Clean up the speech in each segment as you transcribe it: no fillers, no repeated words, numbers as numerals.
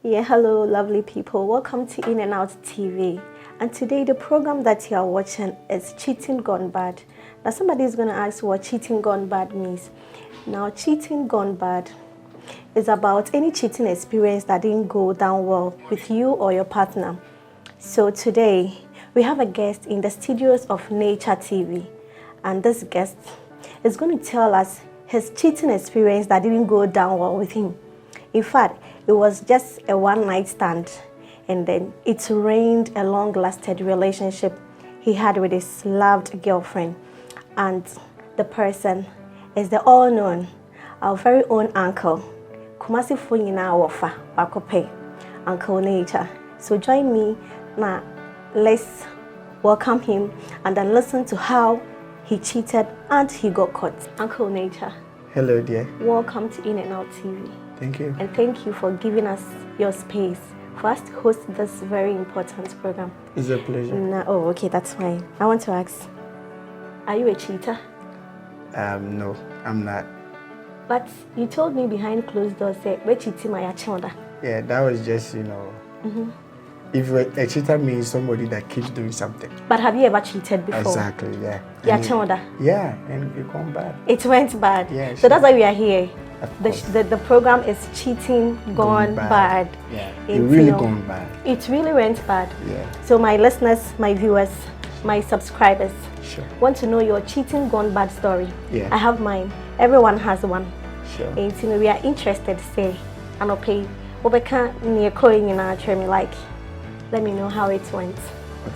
Yeah, hello, lovely people. Welcome to In and Out TV. And today, the program that you are watching is Cheating Gone Bad. Now, somebody is going to ask what cheating gone bad means. Now, cheating gone bad is about any cheating experience that didn't go down well with you or your partner. So today, we have a guest in the studios of Nature TV. And this guest is going to tell us his cheating experience that didn't go down well with him. In fact, it was just a one-night stand, and then it ruined a long-lasting relationship he had with his loved girlfriend. And the person is the all-known, our very own uncle, Kumasi Funyina Wafa Bakope, Uncle Nature. So join me now. Let's welcome him and then listen to how he cheated and he got caught. Uncle Nature. Hello, dear. Welcome to In and Out TV. Thank you. And thank you for giving us your space for us to host this very important program. It's a pleasure. Oh, okay, that's fine. I want to ask, are you a cheater? No, I'm not. But you told me behind closed doors, say, we're cheating my child. Yeah, that was just, if a cheater means somebody that keeps doing something. But have you ever cheated before? Exactly, yeah. Your child? Yeah, and it went bad. It went bad. Yeah. So that's why we are here. The program is Cheating Gone Bad. Yeah, it really gone bad. It really went bad. Yeah. So my listeners, my viewers, my subscribers want to know your cheating gone bad story. Yeah. I have mine. Everyone has one. Sure. And we are interested, say, and I'll pay. Like, let me know how it went.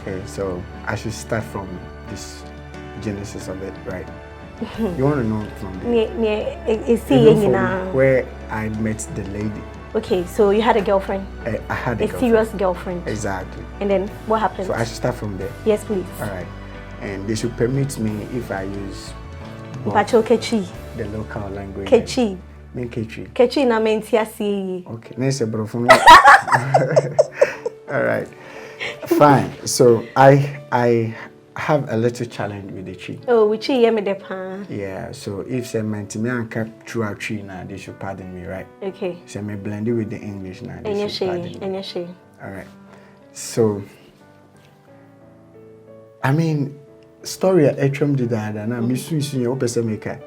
Okay, so I should start from this genesis of it, right? You want to know from where I met the lady. Okay, so you had a girlfriend? I had a girlfriend. Serious girlfriend. Exactly. And then what happened? So I should start from there. Yes, please. All right. And they should permit me if I use the local language. Kechi. Me Kechi. Kechi na mentia si. Okay. Nice, bro. All right. Fine. So I have a little challenge with the tree. Oh, we tree me the pan. Yeah. So if say meant me and cap through a tree now, they should pardon me, right? Okay. So me blend it with the English now. They should pardon me. All right. So I mean, story at Etrum did that, and I'm missing your person maker.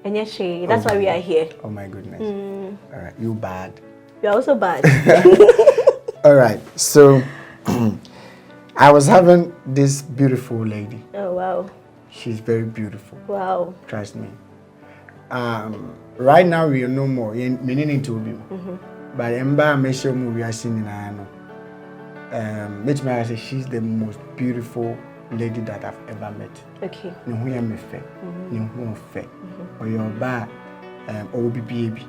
That's why we are here. Oh my goodness. All right. You bad. You're also bad. All right. So I was having this beautiful lady. Oh, wow. She's very beautiful. Wow. Trust me. Right now, we are no more. Meaning to be. But I show we are seeing which may I say she's the most beautiful lady that I've ever met. Okay. No who am fair. No who fair. Or your bar or baby.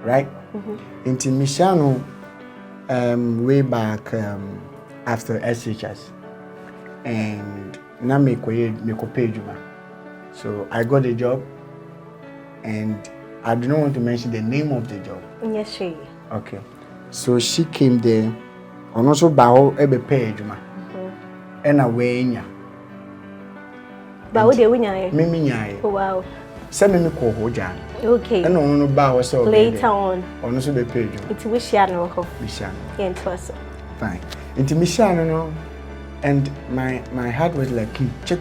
Right? Into Michano way back after SHS, and now me pay Juma. So I got a job, and I do not want to mention the name of the job. Yes, she. Okay. So she came there, and also bao ebe pay Juma. And a way Bao de winya. Mimi Oh wow. Send me call Hojan. Okay. And no bao so later on. On also be paid Juma. It's wish ya no ho. Mishano. Yeah, it was. Fine. Into Mishano, and my heart was like check.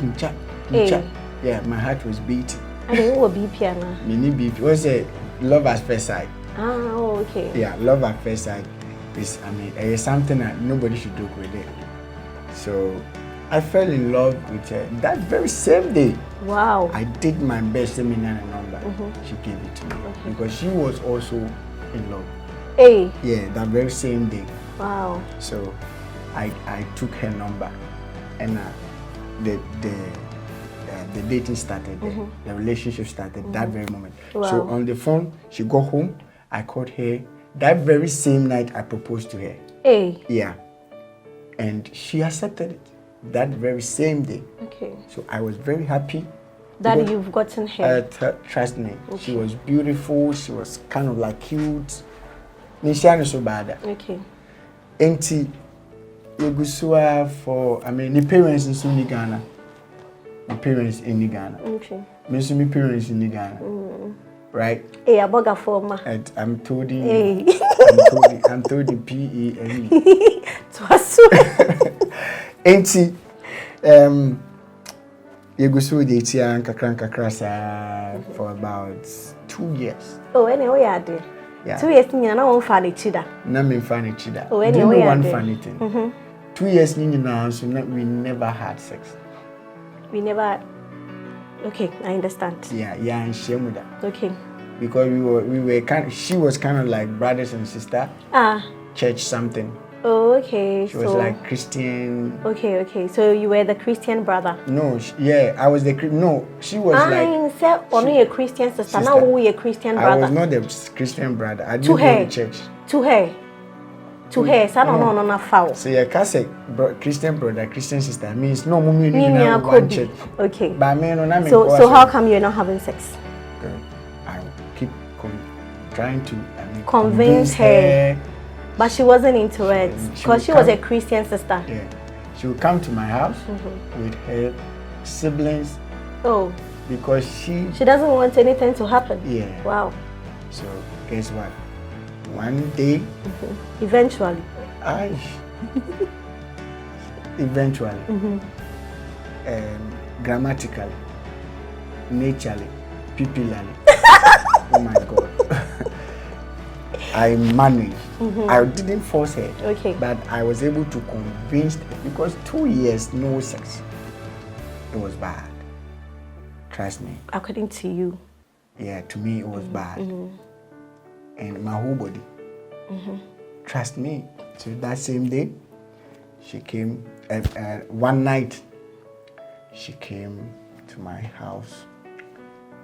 Yeah, my heart was beating. I didn't want BP now. Mini BP was a love at first sight. Ah, oh, okay. Yeah, love at first sight is it's something that nobody should do with it. So I fell in love with her that very same day. Wow. I did my best to send a number. She gave it to me because she was also in love. Hey. Yeah, that very same day. Wow. So I took her number, and the dating started. The relationship started that very moment. Wow. So on the phone, she got home. I called her. That very same night, I proposed to her. Hey. Yeah. And she accepted it that very same day. Okay. So I was very happy. That you've gotten her. Trust me. Okay. She was beautiful. She was kind of like cute. Nisha so bad. Okay. Enti Yegusua for the parents in Sunni Ghana. My parents in Ghana. Okay. My parents in Ghana. Right? Hey, I bought a former. I'm told you. Hey. I'm told the PENE. Twasu. Enti, Yegusu de Tia and Kakran for about 2 years. Oh, anyway, I did. Yeah. 2 years, I don't funny chida. Na me funny chida. Oh, Do you know anyway, one I did. funny thing? 2 years now, so we never had sex. We never. Okay, I understand. Yeah, and shame with that. Okay. Because we were kind of, she was kind of like brothers and sister. Church something. Oh, okay. She was like Christian. Okay. So you were the Christian brother. No, I was the no. She was like. Said only a Christian sister. Now we a Christian brother. I was not the Christian brother. I didn't To go her. to church. To her. So no foul. So you can say Christian brother, Christian sister means no mummy Me one church. Okay. But me no na me. So how come you're not having sex? I keep trying to Convince her. But she wasn't into it because she was a Christian sister. Yeah. She would come to my house with her siblings. Oh. Because she doesn't want anything to happen. Yeah. Wow. So guess what? One day. Eventually. Eventually. Grammatically, naturally, pupillally. Oh my God. I managed. I didn't force her. Okay. But I was able to convince her because 2 years no sex. It was bad. Trust me. According to you. Yeah, to me it was bad. And my whole body. Trust me. So that same day, she came. One night, she came to my house.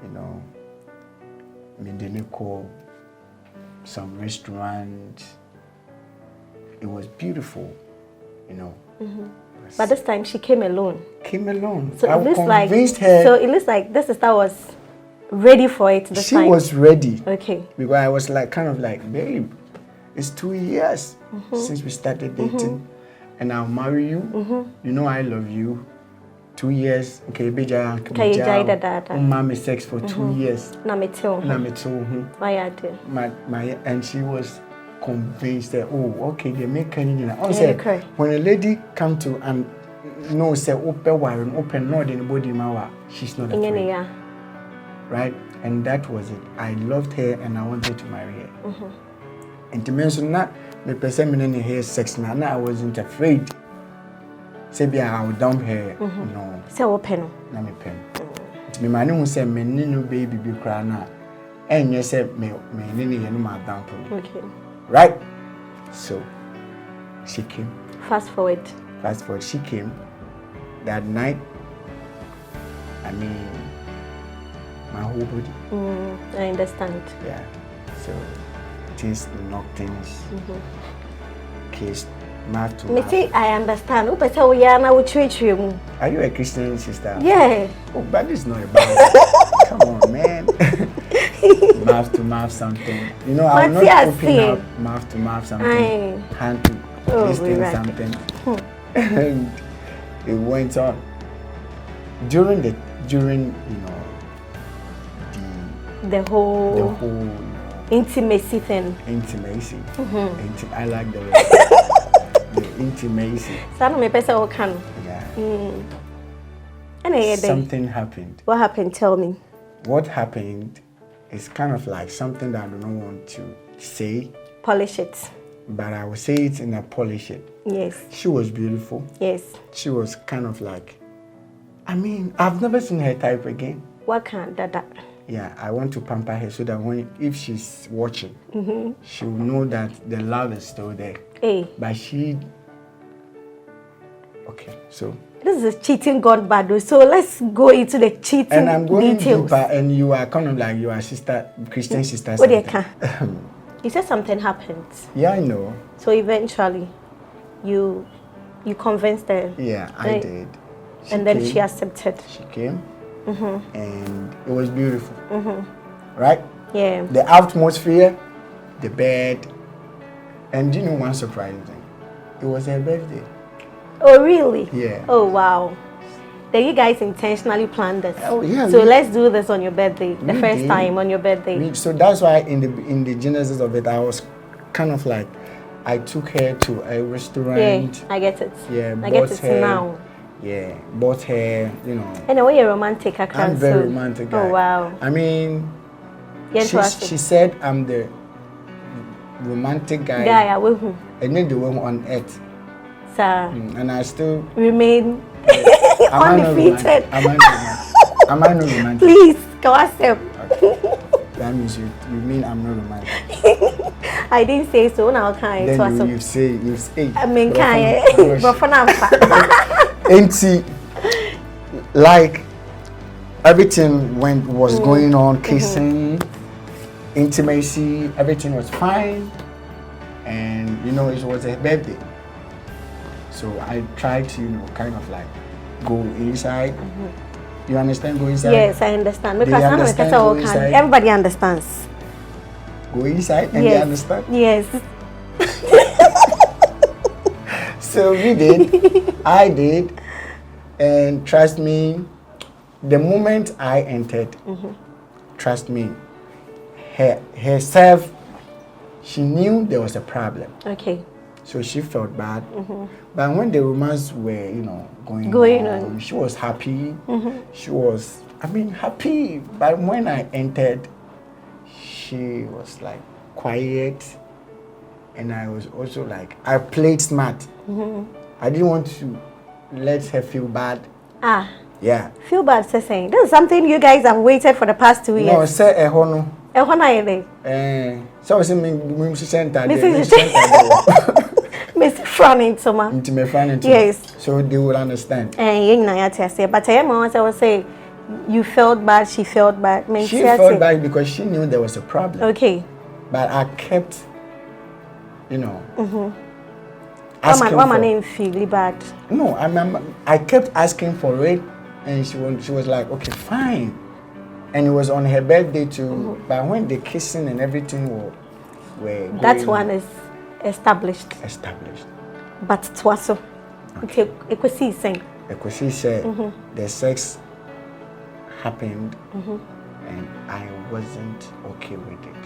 You know, me didn't call some restaurant. It was beautiful, you know. But this time she came alone. So I convinced her. So it looks like this sister was ready for it this time. She was ready. Okay. Because I was like, kind of like, babe, it's 2 years since we started dating, and I'll marry you. You know I love you. 2 years. Okay, mommy sex for 2 years. And she was convinced that okay, they make when a lady come to and no say open not anybody she's not afraid. Right? And that was it. I loved her and I wanted to marry her. And to mention that me person in her sex now I wasn't afraid. Say I would dump her. No. Say open. Na me pen. Me mani who say me no baby be cry na. And you say me nini you no ma dump. Okay. Right? So she came. Fast forward, she came that night. I mean, my whole body. I understand. Yeah. So things knocked things. Kissed. Mouth to mouth. I understand. Are you a Christian sister? Yeah. Oh, but it's not about it. Come on, man. Mouth to mouth something. You know, I'm not opening up mouth to mouth something. Hand to listen something. And it went on. During the whole intimacy thing. Intimacy. I like the word. The intimacy. Yeah. Something happened. What happened? Tell me. What happened is kind of like something that I don't want to say. Polish it. But I will say it in a polish it. Yes. She was beautiful. Yes. She was kind of like, I mean, I've never seen her type again. What kind of that? Yeah, I want to pamper her so that if she's watching, she will know that the love is still there. Hey. But she... Okay, so... This is cheating gone bad, so let's go into the cheating and I'm going details. Deeper, and you are kind of like you are sister, Christian sister. What do you can? You said something happened. Yeah, I know. So eventually, you convinced her. Yeah, I did. And then she accepted. She came, and it was beautiful. Right? Yeah. The atmosphere, the bed, and you know one surprising thing? It was her birthday. Oh, really? Yeah. Oh, wow. Then you guys intentionally planned this. Oh, yeah. So let's do this on your birthday, the first time on your birthday. So that's why in the genesis of it, I was kind of like I took her to a restaurant. Yeah, I get it. Yeah, I get it now. Yeah, bought her, you know. And the way you're romantic, I'm very romantic guy. Oh wow. I mean, she said I'm the romantic guy. Guy, who? And then the one on earth. Sir. And I still remain undefeated. Am I not romantic? Please, go ask them. Okay. That means you mean I'm not romantic. I didn't say so. Now can then you say. I mean, can but for now, empty. Like everything was going on, kissing, intimacy, everything was fine, and you know it was her birthday. So I tried to, you know, kind of like go inside. You understand? Go inside? Yes, I understand. Because everybody understands. Go inside and they understand? Yes. So we did. I did. And trust me, the moment I entered, trust me, herself, she knew there was a problem. Okay. So she felt bad. But when the romance were, you know, going on, she was happy. She was, happy. But when I entered, she was like quiet. And I was also like, I played smart. I didn't want to let her feel bad. Yeah. Feel bad, saying. This is something you guys have waited for the past 2 years. No, say a hono. A hono, so I was saying, Mr. Frowning to ma. Yes. So they will understand. But I was say you felt bad, she felt bad. She felt bad because she knew there was a problem. Okay. But I kept, you know, asking for name feel bad. No, I kept asking for it, and she was like, okay, fine. And it was on her birthday too. But when the kissing and everything were going, that one is established. But it was so. Okay. Ekwesi said the sex happened, and I wasn't okay with it.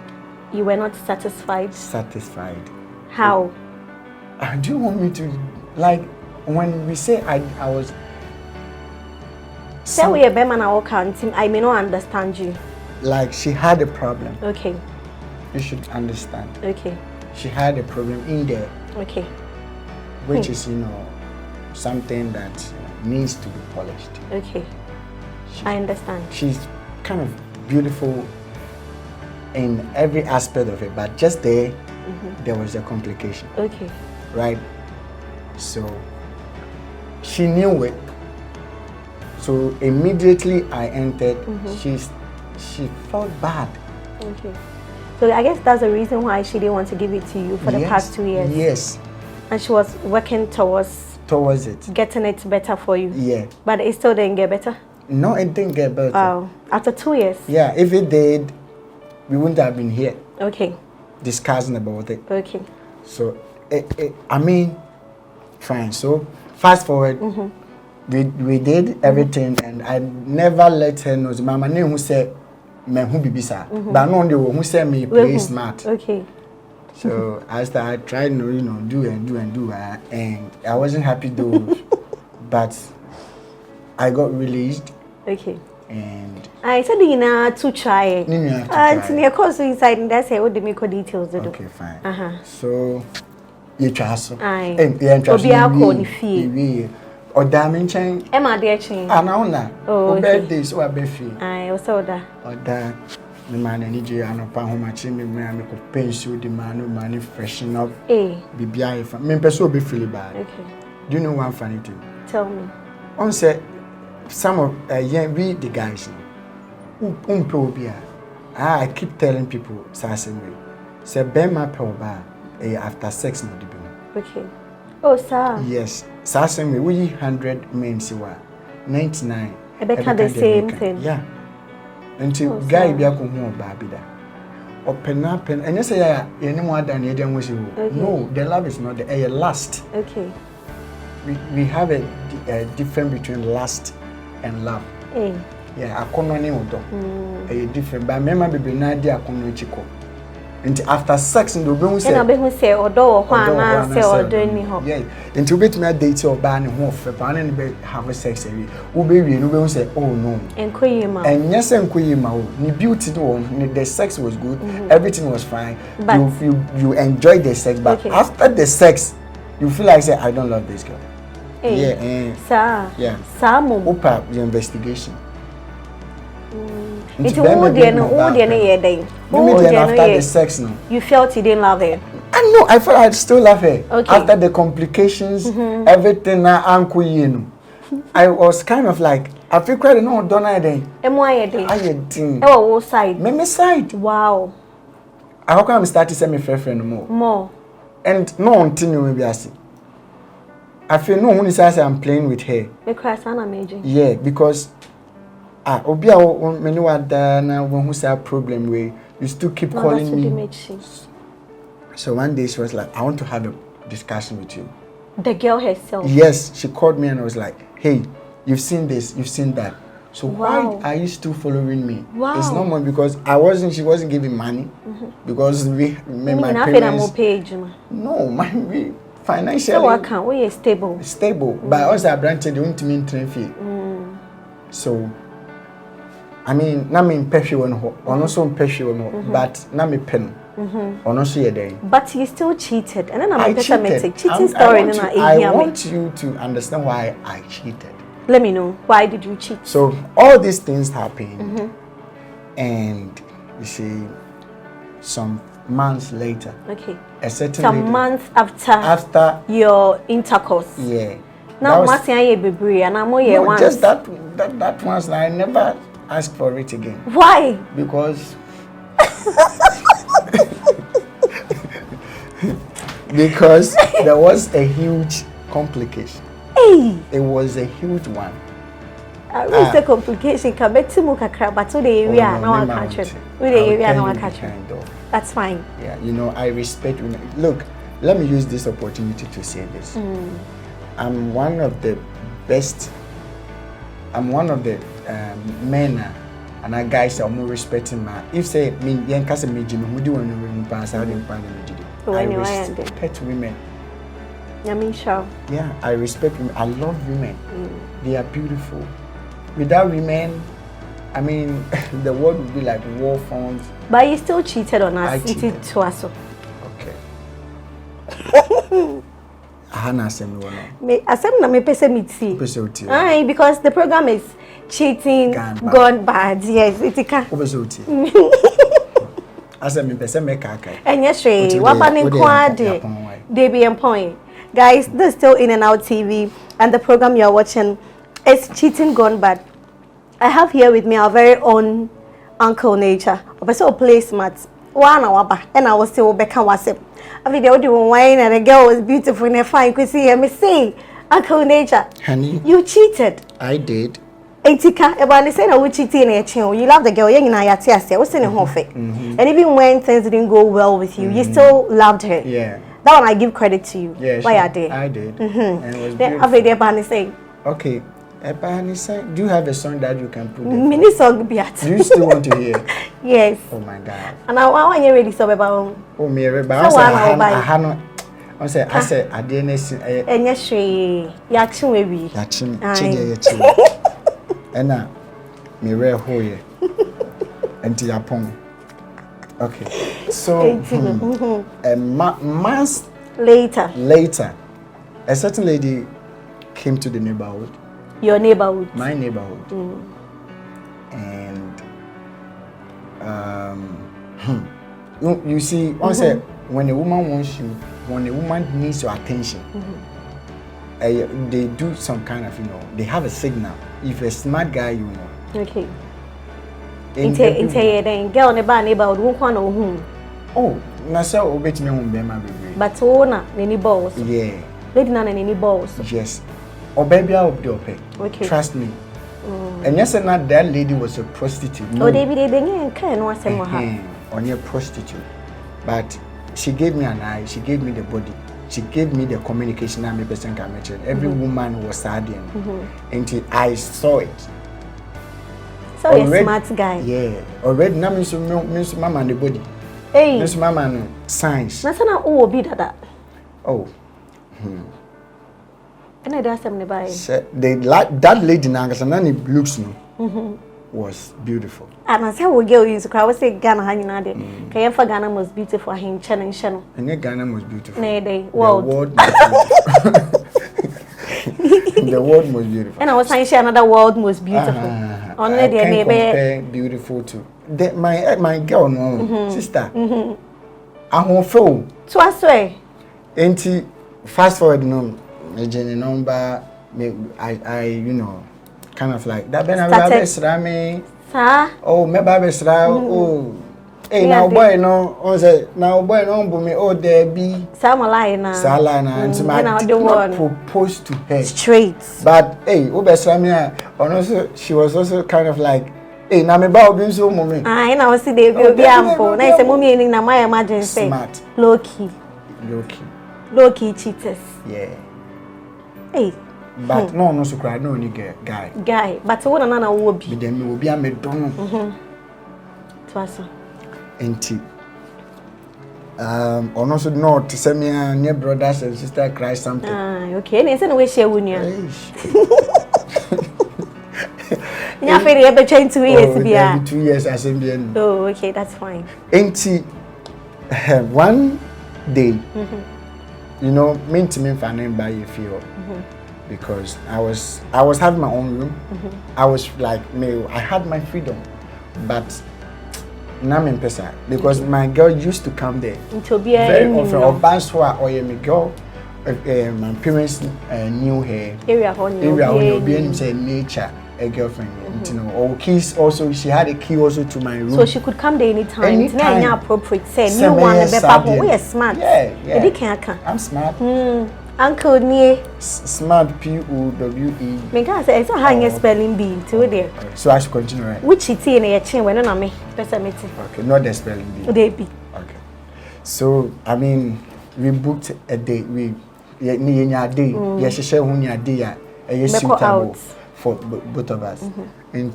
You were not satisfied. How? Do you want me to, like, when we say I was. Say we a beman our counting, I may not understand you. Like she had a problem. Okay. You should understand. Okay. She had a problem in there. Okay. Which is, you know, something that needs to be polished. Okay. I understand. She's kind of beautiful in every aspect of it, but just there was a complication. Okay. Right? So she knew it. So immediately I entered, she felt bad. Okay. So I guess that's the reason why she didn't want to give it to you for the past 2 years. Yes. And she was working towards it. Getting it better for you. Yeah. But it still didn't get better? No, it didn't get better. Wow. After 2 years? Yeah, if it did, we wouldn't have been here. Okay. Discussing about it. Okay. So, fine. So, fast forward. We did everything, and I never let her know. Mama knew who said, "Me who be bisa," but no one who said me play smart. Okay. So I tried to, you know, do, and I wasn't happy though. But I got released. Okay. And I said you know to try. And near course inside, and that's what the make details. Okay, fine. So you try so. Aye. Or dimension. Emma, dear chain. Anaona. Oh, birthday so I be free. I also that. Or that the man and EJ and how much me could pay you the money freshen up. BBI if me person be feel bad. Okay. Do you know one funny thing? Tell me. On say some of we the guys I keep telling people same way. Say Bema Pelba after sex no the okay. Oh sir. Yes. Same way we 100 men siwa 99. Ebeka the same thing. Yeah. Until guy be akohu oba bi da. Open and you say any more than you don't wish you. No, the love is not the lust. Okay. We have a difference between lust and love. Yeah, akono ni odo. Different, but remember baby na dey akono chiko. And after sex, in the room, say, and I say, or door, one, say, or doing me. Yeah, and to get me a date or ban and wolf, and have a sex area. Who baby, you will say, oh no. And Queen, and yes, and Queen, the beauty, the sex was good, everything was fine. But you enjoyed the sex, but after the sex, you feel like, say, I don't love this girl. Yeah, sir. Yeah, Sam, open the investigation. It's all the day. After the sex, no. You felt you didn't love her. I know. I felt I still love her. Okay. After the complications, everything, I was kind of like, I feel quite no done anything. And why day? I did. Oh, side. Me side. Wow. How come I started to send me friend more? More. And no continue maybe I see. I feel no one is I'm playing with her. Because I'm amazing. Yeah, because Obia when you are there now when who's a problem where you still keep calling me. So one day she was like, I want to have a discussion with you. The girl herself. Yes, she called me and was like, hey, you've seen this, you've seen that. So why are you still following me? Wow. It's normal because she wasn't giving money because my parents. No, we financially. So I can't. We are stable. Stable, but also I granted the ultimate train fee. So, I mean, na me impeshi one also impeshi one but na me pen. But you still cheated, and then I'm cheated. Cheating story. I want you to understand why I cheated. Let me know, why did you cheat? So all these things happened, and you see, some months later, a certain some months after your intercourse. Yeah. Now, just that once, I never asked for it again. Why? Because. Because there was a huge complication. Hey. It was a huge one. It's a complication. But the area now I catch it. The area now I catch it. That's fine. Yeah, you know, I respect women. Look, let me use this opportunity to say this. I'm one of the best. I'm one of the men and I guys are more respecting my. If say me, young cousin me Jimmy, who do want to pass out in I respect women. Yeah, I respect women. I love women. They are beautiful. Without women, I mean, the world would be like war phones. But you still cheated on us. I cheated. Okay. Because the program is cheating gone bad. Yes, it's and yes, they be employing. Guys, this is still In and Out TV, and the program you're watching is Cheating Gone Bad. I have here with me our very own Uncle Nature. Also, placemat. And I was still back and was it. I mean, they were wine and the girl was beautiful and fine. Could see me say, Uncle Nature, honey, you cheated. I did. Etika, about the same I would cheat in a child. You love the girl, young and I was in a whole fake. And even when things didn't go well with you, you still loved her. Yeah. That one I give credit to you. Yeah, why I did. I did. And it was then after the say. Okay. Do you have a song that you can put? Mini song be at. Do you still want to hear? Yes. Oh my God. And I want you ready so about. Oh me ready. But I said I didn't see. And yes, she yaction maybe. Yaction. And now me ready here. Until Japan. Okay. So months later, a certain lady came to the neighborhood. Your neighborhood. My neighborhood. And you see, when a woman wants you, when a woman needs your attention, they do some kind of, they have a signal. If a smart guy, Okay. Inte girl neighborhood won't want no home. Oh, Nasa obey me home, baby. But ona any balls. Yeah. Lady nana any balls. Yes. Oh baby, I'll be okay. Trust me. And yes, and not that lady was a prostitute. No. Oh, they can't no say only a prostitute. But she gave me an eye, she gave me the body, she gave me the communication and person can mention. Every woman was sad until I saw it. So a smart guy. Yeah. Already now means mama and the body. Hey. This mama no science. Na sana o obi dada. Oh. And I do something by. That lady na looks no. Was beautiful. And I said we girl is I was say Ghana hanyina de. Kayen for Ghana most beautiful hin channel. And Ghana most beautiful. Nay day. World. The world most beautiful. And I was saying another world most beautiful. Only the neighbor beautiful too. My girl no sister. I won't feel. So I swear. Ain't fast forward no. My journey number. I you know. Kind of like that. Ben Sir. Oh, me Babe Sra. Oh, hey now boy no. On say now boy no me. Oh there be. Salina. And so my did proposed to her straight. But hey, Obe Sra me. And also she was also kind of like. Hey, na me ba obi so mommy. I now see the baby ampo. Na say mommy ni na my emergency. Smart. Low key cheaters. Yeah. Hey. But no so cry no ni guy. But wo na wo bi. Me dem me obi amedono. Twaso. Enti. Ono so no to say me near brothers and sister cry something. Okay. Na say no we share wunia. Nya fere e be 2 years bia. 2 years assembly. Oh, okay, that's fine. Enti one day you know, me to me finding by you feel. Because I was having my own room. I was like I had my freedom, but now I'm pesa because my girl used to come there very often. Or Banswa or my girl, my parents knew her area when you say nature a girlfriend. You know, or keys also. She had a key also to my room, so she could come there anytime. Anytime. Appropriate. Say you want to be papa. We are smart. Yeah. I'm smart. Uncle nie smart POWE. Me can say so hang spelling bee to there. So I should continue, right? Which it in your chin when na me person meeting. Okay, not the spelling bee. They be. Okay. So I mean we booked a date. We ni nya day. Yeah, she share hu nya day suitable for both of us. And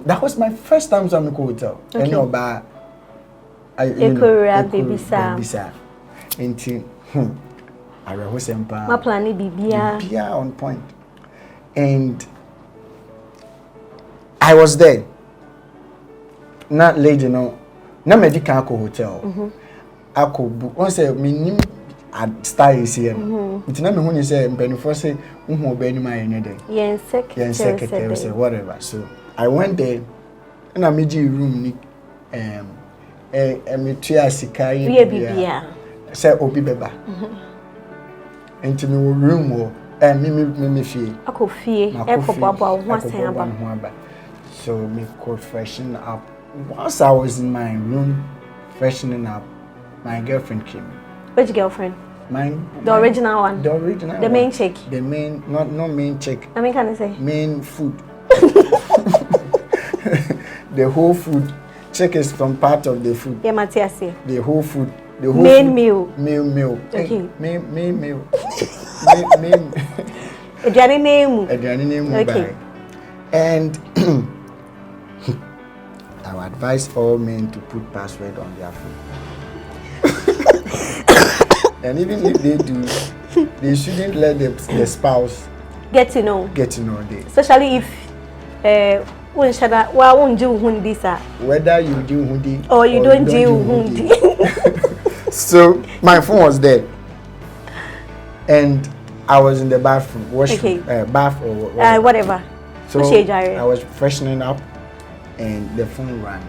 that was my first time to go hotel. And no ba baby sir. And I was my plan Bibia on point. And I was there. Not lady no. Na medical hotel. I could book. Once I mean at style is here. It's not me when you say benefit say be any my day. Yeah, secretary say whatever. So I went there and I made room ni me tua sika yi bibia. Say obi beba. Into me room or me fee. Ako fie. So me could freshen up. Once I was in my room freshening up, my girlfriend came. Which girlfriend? The original one. The original. The main chick. The main, not main chick. I mean, can I say? Main food. The whole food. Chick is from part of the food. Yeah, Matthias. The whole food. The whole main food. Meal. Meal. Okay. Main meal. Main. Adriani name. Okay. And I would advise all men to put password on their phone. And even if they do, they shouldn't let the spouse get to know them. Especially if whether you do hundi or you don't do hundi. So my phone was dead, and I was in the bathroom, washroom, bath or whatever. So I was freshening up, and the phone rang.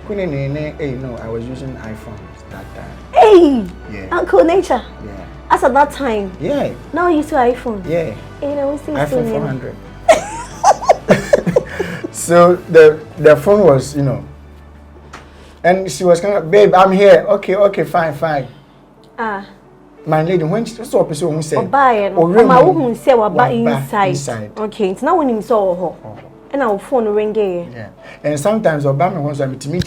Hey, no, I was using iPhones that time. Hey, yeah. Uncle Nature. Yeah. As at that time. Yeah. Now you use iPhone. Yeah. Hey, no, iPhone 400. So the phone was, you know, and she was kind of, babe, I'm here. Okay, fine. My lady, when she saw a person who said, inside. Okay, it's now when you saw her. And our phone ringing. Yeah. And sometimes Obama wants to meet me.